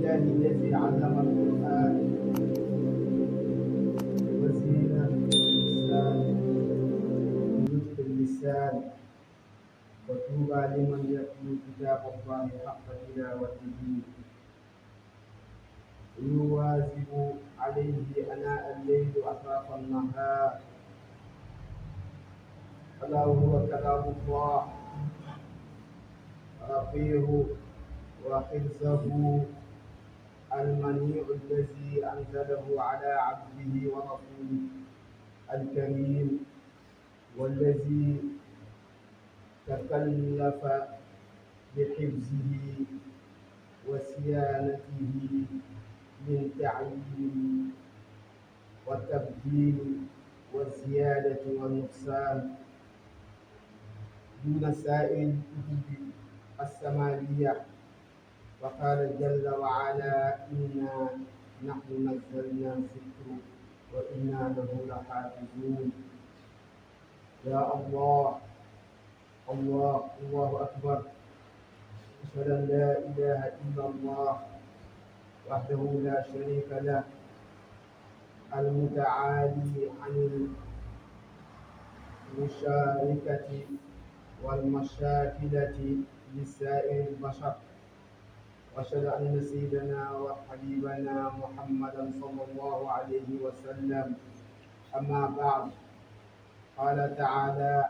لله الذي علم القرآن وزينة اللسان بنطق اللسان. وطوبى لمن يتلو كتاب الله حق تلاوته يواظب عليه آناء الليل وأطراف النهار. ألا هو كلام الله رفيع وحفظه المنيع الذي أنزله على عبده ورسوله الكريم، والذي تكلف بحفظه وصيانته من تعيين والتبديل والزيادة والنقصان دون سائر الكتب السماوية. وقال جل وعلا: إنا نحن نزلنا الذكر وإنا له لحافظون. يا الله، الله أكبر. أشهد أن لا إله إلا الله وحده لا شريك له، المتعالي عن المشاركة والمشاكلة لسائر البشر. وأشهد أن سيدنا وحبيبنا محمدا صلى الله عليه وسلم. أما بعد، قال تعالى: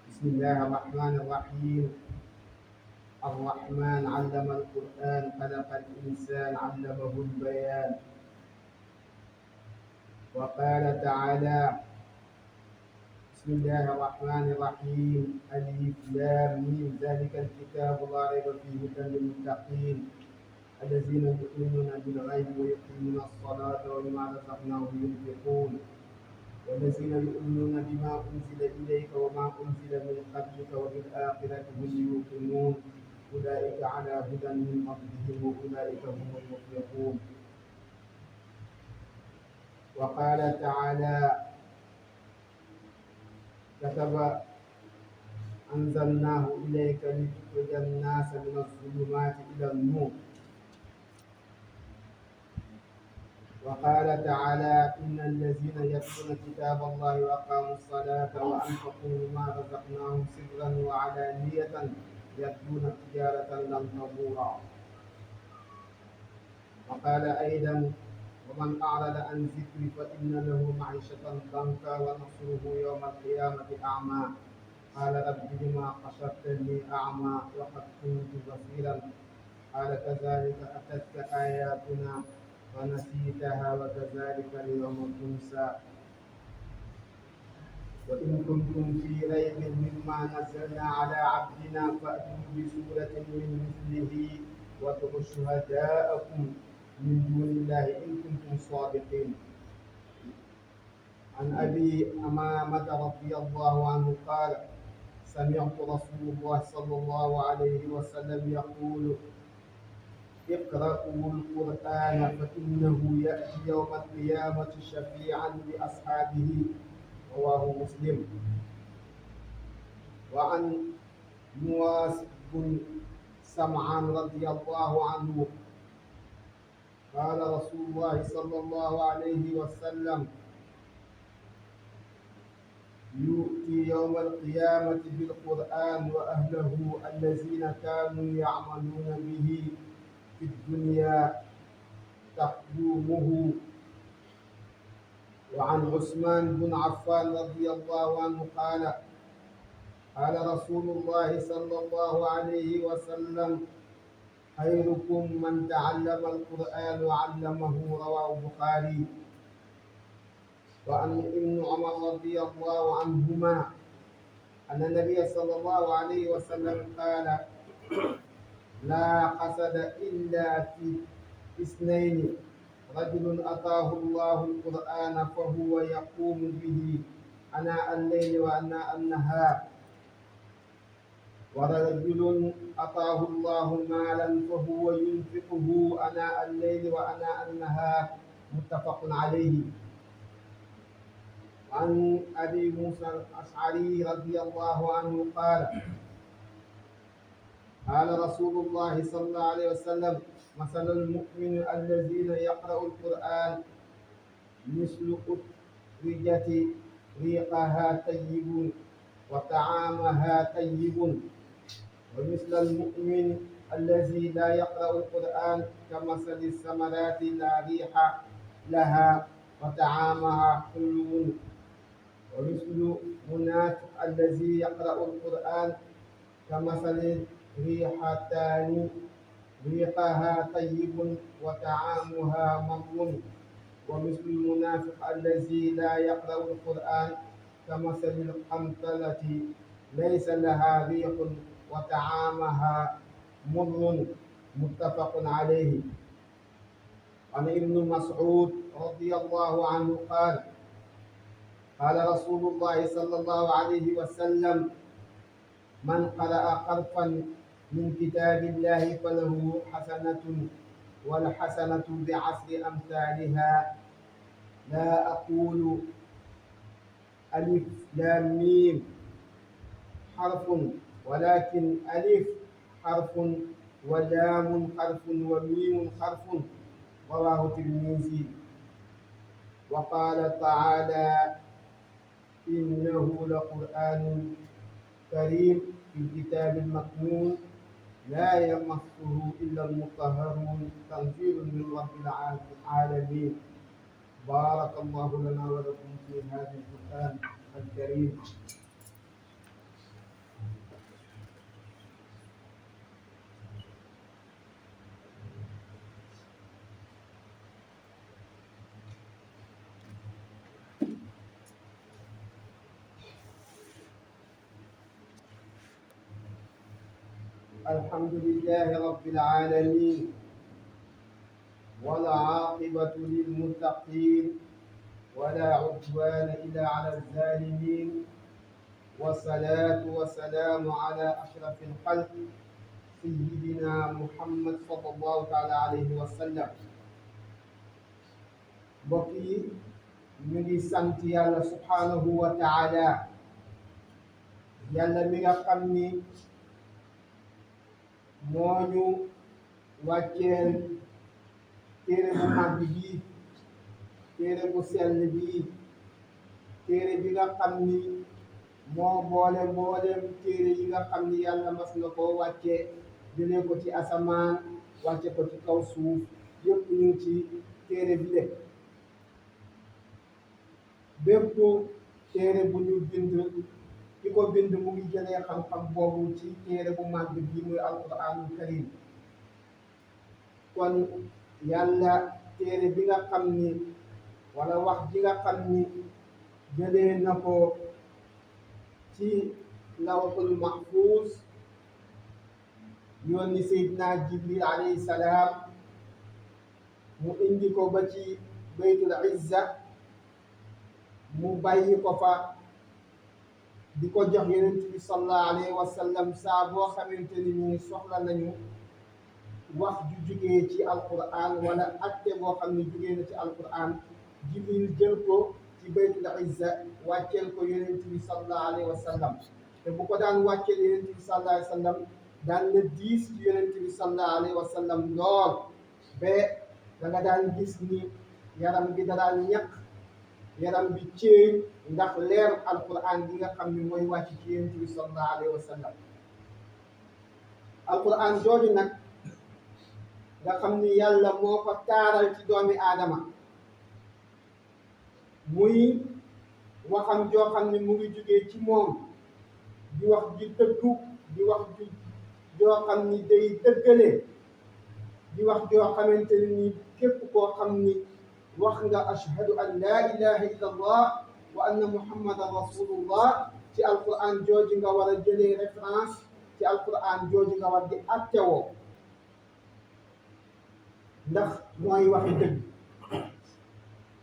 بسم الله الرحمن الرحيم. الرحمن علم القرآن خلق الإنسان علمه البيان. وقال تعالى: بسم الله الرحمن الرحيم. ألف لام ميم ذلك الكتاب لا ريب فيه هدى للمتقين الذين يؤمنون بالغيب ويقيمون الصلاة ومما رزقناهم ينفقون والذين يؤمنون بما أنزل إليك وما أنزل من قبلك وبالآخرة هم يوقنون أولئك على هدى من ربهم وأولئك هم المفلحون. وقال تعالى: كتب أنزلناه إليك لتخرج الناس من الظلمات إلى النور. وقال تعالى: إن الذين يتلون كتاب الله وأقاموا الصلاة وأنفقوا مما رزقناهم سرا وعلانية يرجون تجارة لن تبور. وقال أيضا: ومن أعرض عن ذكري فإن له معيشة ضنكا ونحشره يوم القيامة أعمى قال رب لما حشرتني أعمى وقد كنت بصيرا قال كذلك أتتك آياتنا ونسيتها وكذلك اليوم تنسى. وإن كنتم في ريب مما نزلنا على عبدنا فأتوا بسورة من مثله وادعوا شهداءكم من دون الله إن كنتم صادقين. عن أبي أمامة رضي الله عنه قال: سمعت رسول الله صلى الله عليه وسلم يقول: اقرأوا القرآن فإنه يأتي يوم القيامة شفيعا لأصحابه. رواه مسلم. وعن نواس بن سمعان رضي الله عنه قال رسول الله صلى الله عليه وسلم: يؤتي يوم القيامة بالقرآن وأهله الذين كانوا يعملون به في الدنيا تقدمه. وعن عثمان بن عفان رضي الله عنه قال: قال رسول الله صلى الله عليه وسلم: خيركم من تعلم القرآن وعلمه. رواه البخاري. وعن ابن عمر رضي الله عنهما أن النبي صلى الله عليه وسلم قال: لا حسد إلا في اثنين: رجل أتاه الله القرآن فهو يقوم به آناء الليل وآناء النهار، ورجل أتاه الله مالا فهو ينفقه آناء الليل وآناء النهار. متفق عليه. عن أبي موسى الأشعري رضي الله عنه قال: قال رسول الله صلى الله عليه وسلم: مثل المؤمن الذين يقرأ القرآن مثل أترجة ريقها طيب وطعامها طيب، ومثل المؤمن الذي لا يقرأ القرآن كمثل الثمرات لا ريح لها وطعامها حلو، ومثل منافق الذي يقرأ القرآن كمثل ريحتان ريقها طيب وطعامها مر، ومثل المنافق الذي لا يقرأ القرآن كمثل القنطلة ليس لها ريح وطعامها مر. متفق عليه. عن ابن مسعود رضي الله عنه قال: قال رسول الله صلى الله عليه وسلم: من قرأ حرفا من كتاب الله فله حسنة والحسنة بعشر أمثالها. لا أقول ألف لام ميم حرف، ولكن ألف حرف ولام حرف وميم حرف. رواه الترمذي. وقال تعالى: إنه لقرآن كريم في الكتاب المكنون لا يمسه إلا المطهرون تنزيل من رب العالمين. بارك الله لنا ولكم في هذا القرآن الكريم. الحمد لله رب العالمين، والعاقبة للمتقين، ولا عدوان إلا على الظالمين، والصلاة والسلام على أشرف الخلق سيدنا محمد صلى الله تعالى عليه وسلم. mbokk yi ñu ngi sant yàlla subhanahu wa taala, yàlla mi nga xam ni moo ñu wàcceel téere bu màgg bii, téere bu sell bii, téere bi nga xam ni moo boole mboolem téere yi nga xam ni yàlla mas na koo wàcce jëlee ko ci asamaan wàcce ko ci kaw suuf, yëpp ñu ngi ci téere bi de. bépp téere bu ñu bind ki ko bind mu ngi jëlee xam-xam boobu ci téere bu màgg bi muy alquranul karim. kon yàlla téere bi nga xam ni wala wax ji nga xam ni jëlee na ko ci lawhul mahfuz yónni Seydina Jibril alayhi salaam mu indi ko ba ci baytul izza, mu bàyyi ko fa di ko jox yonent bi sallallahu alayhi wa sallam saa boo xamante ni ñu soxla nañu wax ju jugee ci alquran wala acte boo xam ne jugee na ci alquran. Jibril jël ko ci baytul izza wàcceel ko yonent bi sallallahu alayhi wa sallam, te bu ko daan wàcceel yonent bi sallallahu alayhi wa sallam daan na diis ci yonent bi sallallahu alayhi wa sallam lool, ba da nga daan gis ni yaram bi da daan ñaq, yaram bi ceeñ ndax leer alquran bi nga xam ni mooy wàcc ci yonent bi sallallahu alayhi wa sallam. alquran jooju nag nga xam ni yàlla moo ko taaral ci doomi aadama, muy waxam joo xam ni mu ngi jugee ci moom, di wax ji dëggu, di wax ji joo xam ni day dëggale, di wax joo xamante ni képp koo xam ni wax nga ashhadu an la ilaha illa allah wa anna muhammadan rasulullah, ci alquran jooju nga war a jëlee référence, ci alquran jooju nga war di attewoo, ndax mooy waxi dëgg.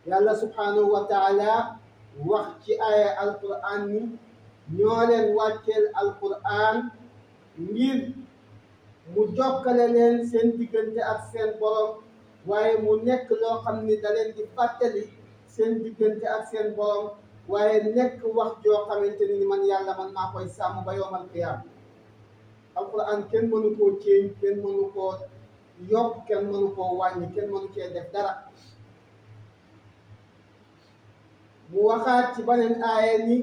yàlla subhanahu wa taala wax ci aaya alquran ni ñoo leen wàcceel alquran ngir mu jokkale leen seen diggante ak seen borom, waaye mu nekk loo xam ni da leen di fàttali seen diggante ak seen borom, waaye nekk wax joo xamante ni man yàlla man maa koy sàmm ba yowmal qiyaama. alquran kenn mënu koo ceeñ kenn mënu koo yokk kenn mënu koo wàññi kenn mënu cee def dara mu waxaat ci beneen aaya ni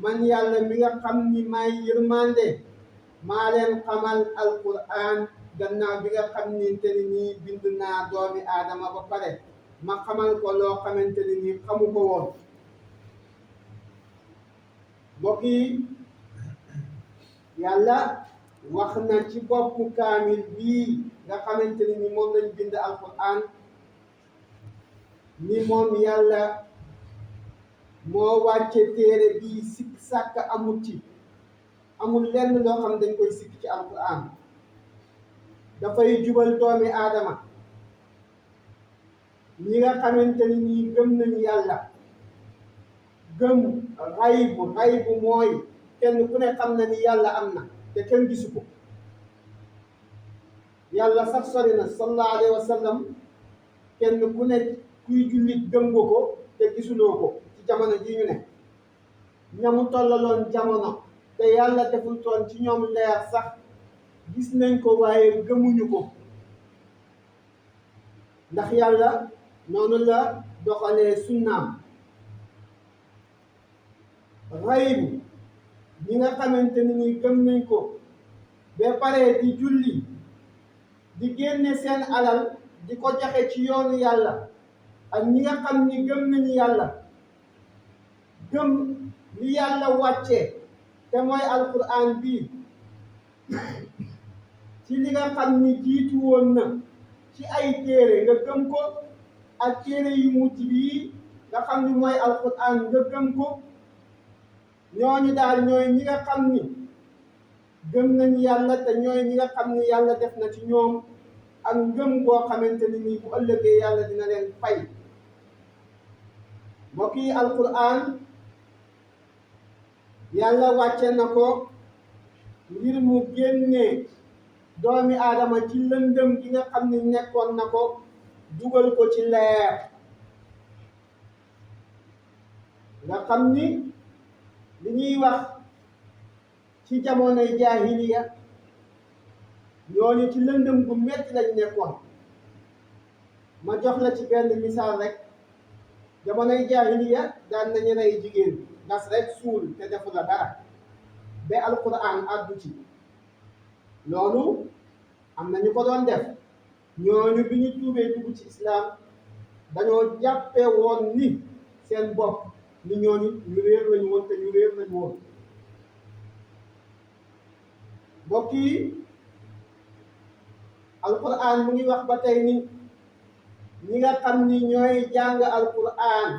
man yàlla mi nga xam ni maay yërmande maa leen xamal alquran gannaaw bi nga xam ni te ni nii bind naa doomi aadama ba pare ma xamal ko loo xamante ni nii xamu ko woon mbokk yi yàlla wax na ci boppu kaamil bii nga xamante ni ni moom lañ bind alquran ni moom yàlla moo wàcce téere bii sikk sàkk amul ci amul lenn loo xam dañ koy sikk ci alquran dafay jubal doomi aadama ñi nga xamante ni nii gëm nañu yàlla gëm xaybu mooy kenn ku ne xam na ni yàlla am na te kenn gisu ko yàlla sax sori na sallallahu alayhi wa sallam kenn ku ne kuy jullit gëm nga ko te gisuloo ko ci jamono ji ñu ne ñamu tollaloon jamono te yàlla deful toon ci ñoom leer sax gis nañ ko waaye gëmuñu ko ndax yàlla noonu la doxalee sunnaam xaybu ñi nga xamante ni ni gëm nañ ko ba pare di julli di génne seen alal di ko joxe ci yoonu yàlla ak ñi nga xam ni gëm nañu yàlla gëm li yàlla wàccee te mooy alquran bii ci li nga xam ni jiitu woon na ci ay téere nga gëm ko ak téere yu mujj bii nga xam ni mooy alquran nga gëm ko ñooñu daal ñooy ñi nga xam ni gëm nañu yàlla te ñooy ñi nga xam ni yàlla def na ci ñoom ak ngëm boo xamante ni nii bu ëllëgee yàlla dina leen fay mbokk yi alquran yàlla wàcce na ko ngir mu génnee doomi aadama ci lëndëm gi nga xam ni nekkoon na ko dugal ko ci leer nga xam ni li ñuy wax ci jamonoy jaahiliya ñooñu ci lëndëm gu metti lañ nekkoon ma jox la ci benn misaal rek jamonoy jaahiliya daan nañu rey jigéen gas rek suul te defu la dara ba alquran addu ci loolu am na ñu ko doon def ñooñu bi ñu tuubee dugg ci islaam dañoo jàppee woon ni seen bopp ni ñooñu ñu réer lañu woon te ñu réer lañu woon mbokk yi alquran mu ngi wax ba tey ni ñi nga xam ni ñooy jàng alquran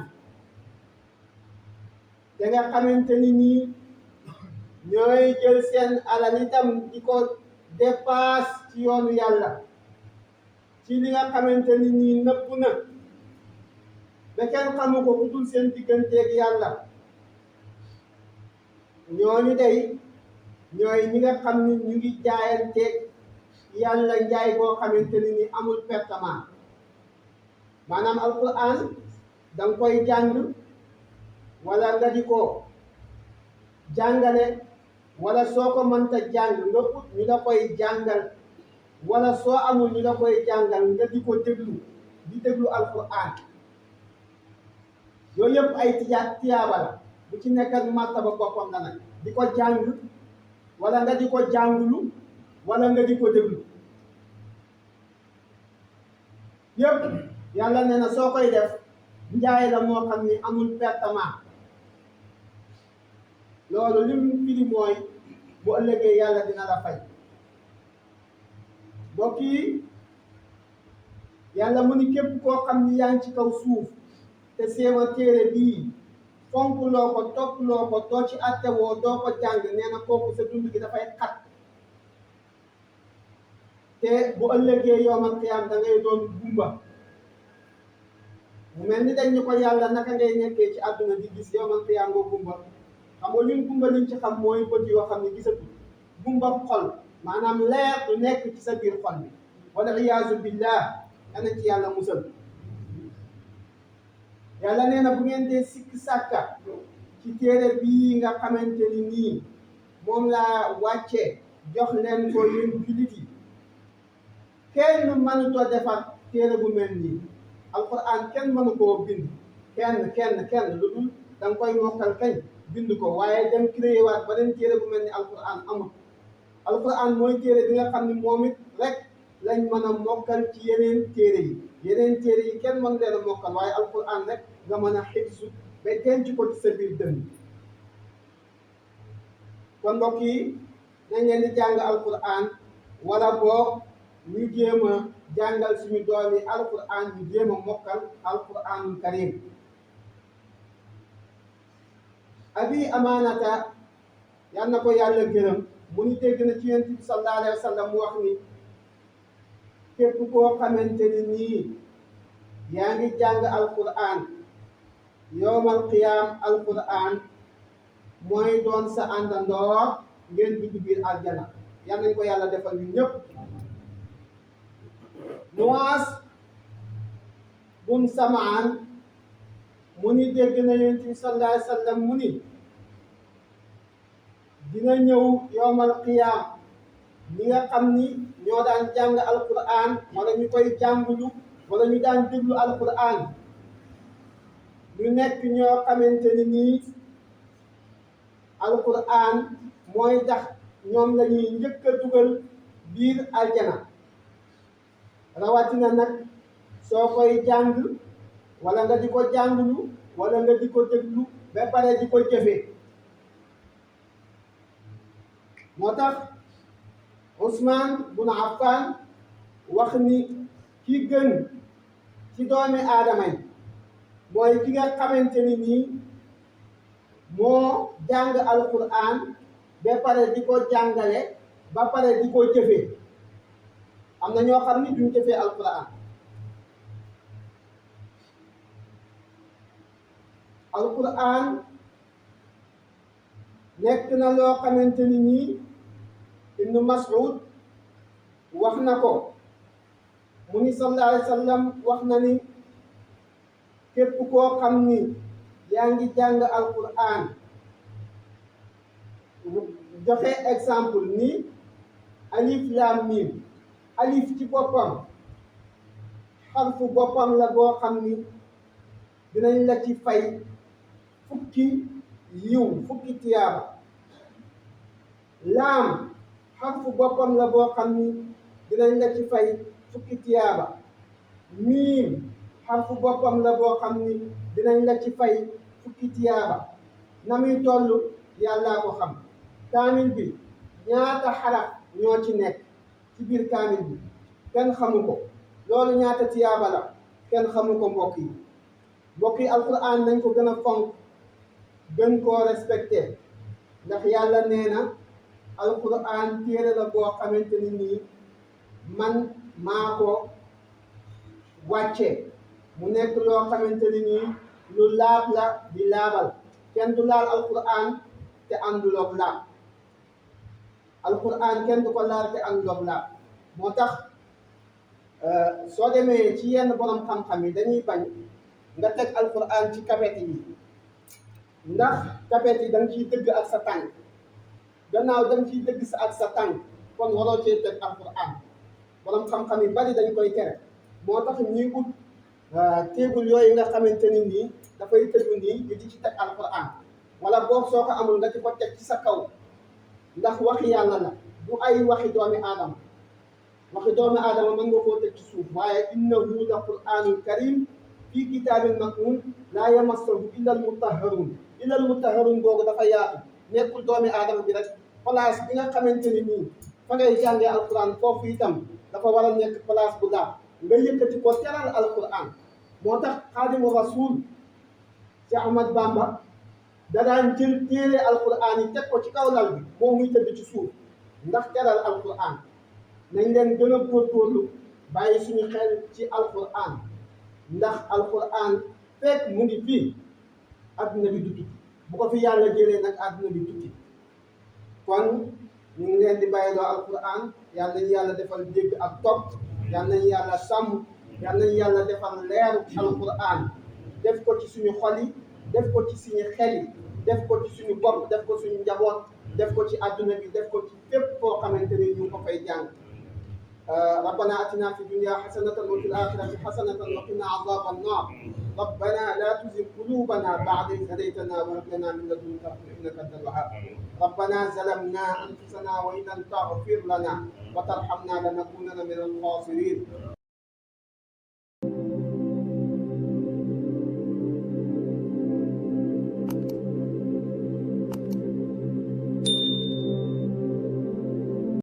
te nga xamante ni nii ñooy jël seen alal itam di ko dépasse ci yoonu yàlla ci li nga xamante ni nii nëpp na ba kenn xamu ko ku dul seen digganteeg yàlla ñooñu day ñooy ñi nga xam ni ñu ngi jaayanteeg yàlla njaay boo xamante ni nii amul pertement maanaam alquran danga koy jàng wala nga di ko jàngale wala soo ko mënta jàng nga ut ñu la koy jàngal wala soo amul ñu la koy jàngal nga di ko déglu di déglu alquran yooyu yëpp ay tiyaaba la bu ci nekkat martaba boppam la nag di ko jàng wala nga di ko jànglu wala nga di ko déglu yëpp yàlla nee na soo koy def njaay la moo xam ni amul pertement loolu li mu firi mooy bu ëllëgee yàlla dina la fay mbokk yi yàlla mu ni képp koo xam ni yaa ngi ci kaw suuf te seema téere bii fonk loo ko topp loo ko doo ci atte woo doo ko jàng nee na kooku sa dund gi dafay xat te bu ëllëgee yawmal qiyaam da ngay doon gumba mu mel ni dañ ñu ko yàlla naka ngay nekkee ci àdduna di gis yawmal qiyaam nga gumba xam nga ñun gumba liñ ci xam mooy bët yoo xam ne gisatul gumba xol maanaam leer du nekk ci sa biir xol bi wala iyaazu billah danañ ci yàlla musal yàlla nee na bu ngeen dee sikk sàkka ci téere bii nga xamante ni nii moom laa wàcce jox leen ko yéen jullit yi kenn mënutoo defar téere bu mel nii alquran kenn mënu koo bind kenn lu dul da nga koy mokkal kañ bind ko waaye dem créé waat beneen téere bu mel ni alquran amul alquran mooy téere bi nga xam ni moom it rek lañ mën a mokkal ci yeneen téere yi kenn mën leen a mokkal waaye alquran rek nga mën a xibsu ba denc ko ci sa biir dënn kon mbokk yi nañ leen di jàng alquran wala boog ñu jéem a jàngal suñu doom yi alquran ñu jéem a mokkal alquranul karim abi amaanata yal na ko yàlla gërëm mu ni dégg na ci yonent bi sallallahu alayhi wa sallam mu wax ni képp koo xamante ni nii yaa ngi jàng alquran yowmal qiyaam alquran mooy doon sa àndandoor ngeen dugg biir aljana yal nañ ko yàlla defal ñu ñëpp Muwaas bun Samaan mu ni dégg na yonent bi sallallahu alayhi wa sallam mu ni dina ñëw yowmal qiyaam ñi nga xam ni ñoo daan jàng alquran wala ñu koy jàngulu wala ñu daan déglu alquran ñu nekk ñoo xamante ni nii alquran mooy tax ñoom la ñuy njëkk a dugal biir aljana rawatina nag soo koy jàng wala nga di ko jàngulu wala nga di ko déglu ba pare di ko jëfee moo tax Usmaan bun Affan wax ni ki gën ci doomi aadama yi mooy ki nga xamante ni nii moo jàng alquran ba pare di ko jàngale ba pare di ko jëfee am na ñoo xam ni duñ jëfee alquran alquran nekk na loo xamante ni nii Ibnu Mas'ud wax na ko mu ni sallallahu alayhi wa sallam wax na ni képp koo xam ni yaa ngi jàng alquran joxe exemple ni alif lam mim alif ci boppam xarfu boppam la boo xam ni dinañ la ci fay fukki yiw fukki tiyaaba laam xarfu boppam la boo xam ni dinañ la ci fay fukki tiyaaba miim xarfu boppam la boo xam ni dinañ la ci fay fukki tiyaaba na muy toll yàllaa ko xam kaamil bi ñaata xaraf ñoo ci nekk ci biir kaamil bi kenn xamu ko loolu ñaata tiyaaba la kenn xamu ko mbokk yi alquran nañ ko gën a fonk gën koo respecté ndax yàlla nee na alquran téere la boo xamante ni nii man maa ko wàcce mu nekk loo xamante ni nii lu laab la di laabal kenn du laal alquran te ànduloog laab alquran kenn du ko laal te ànduloog laab moo tax soo demee ci yenn borom xam-xam yi dañuy bañ nga teg alquran ci kapet yi ndax kapet yi da nga ciy dëgg ak sa tànk gannaaw da nga ciy dëgg sa ak sa tànk kon waroo cee teg alquran borom xam-xam yi bari dañ koy tere moo tax ñuy ut téegul yooyu nga xamante ni nii dafay tëju nii ñu di ci teg alquran wala boog soo ko amul nga ci ko teg ci sa kaw ndax waxi yàlla la du ay waxi doomi aadama waxi doomi aadama mën nga koo teg ci suuf waaye innahu la qur'anul karim fii kitaabin maknuun laa yamassahu illa al mutahharun googu dafa yaatu nekkul doomi aadama bi rek place bi nga xamante ni nii fa ngay jàngee alquran foofu itam dafa war a nekk place bu laab nga yëkkati ko teral alquran moo tax xaadimu rasul ci Ahmad Bamba da daan jël téere alquran yi teg ko ci kaw lal bi moom muy tëdd ci suuf ndax teral alquran nañ leen gën a góorgóorlu bàyyi suñu xel ci alquran ndax alquran fekk mu ngi fii adduna bi du tukki bu ko fi yàlla jëlee nag adduna bi tukki kon ñu ngi leen di bàyyiloo alquran yal nañu yàlla defal dégg ak topp yal nañu yàlla sàmm yal nañu yàlla defal leeru alquran def ko ci suñu xol yi def ko ci suñu xel yi def ko ci suñu bopp def ko suñu njaboot def ko ci àdduna bi def ko ci fépp foo xamante ni ñu ngi ko fay jàng ربنا اتنا في الدنيا حسنه وفي الاخره حسنه وقنا عذاب النار ربنا لا تزغ قلوبنا بعد إذ هديتنا وهب لنا من لدنك رحمه انك انت الوهاب ربنا ظلمنا انفسنا وان لم تغفر لنا وترحمنا لنكونن من الخاسرين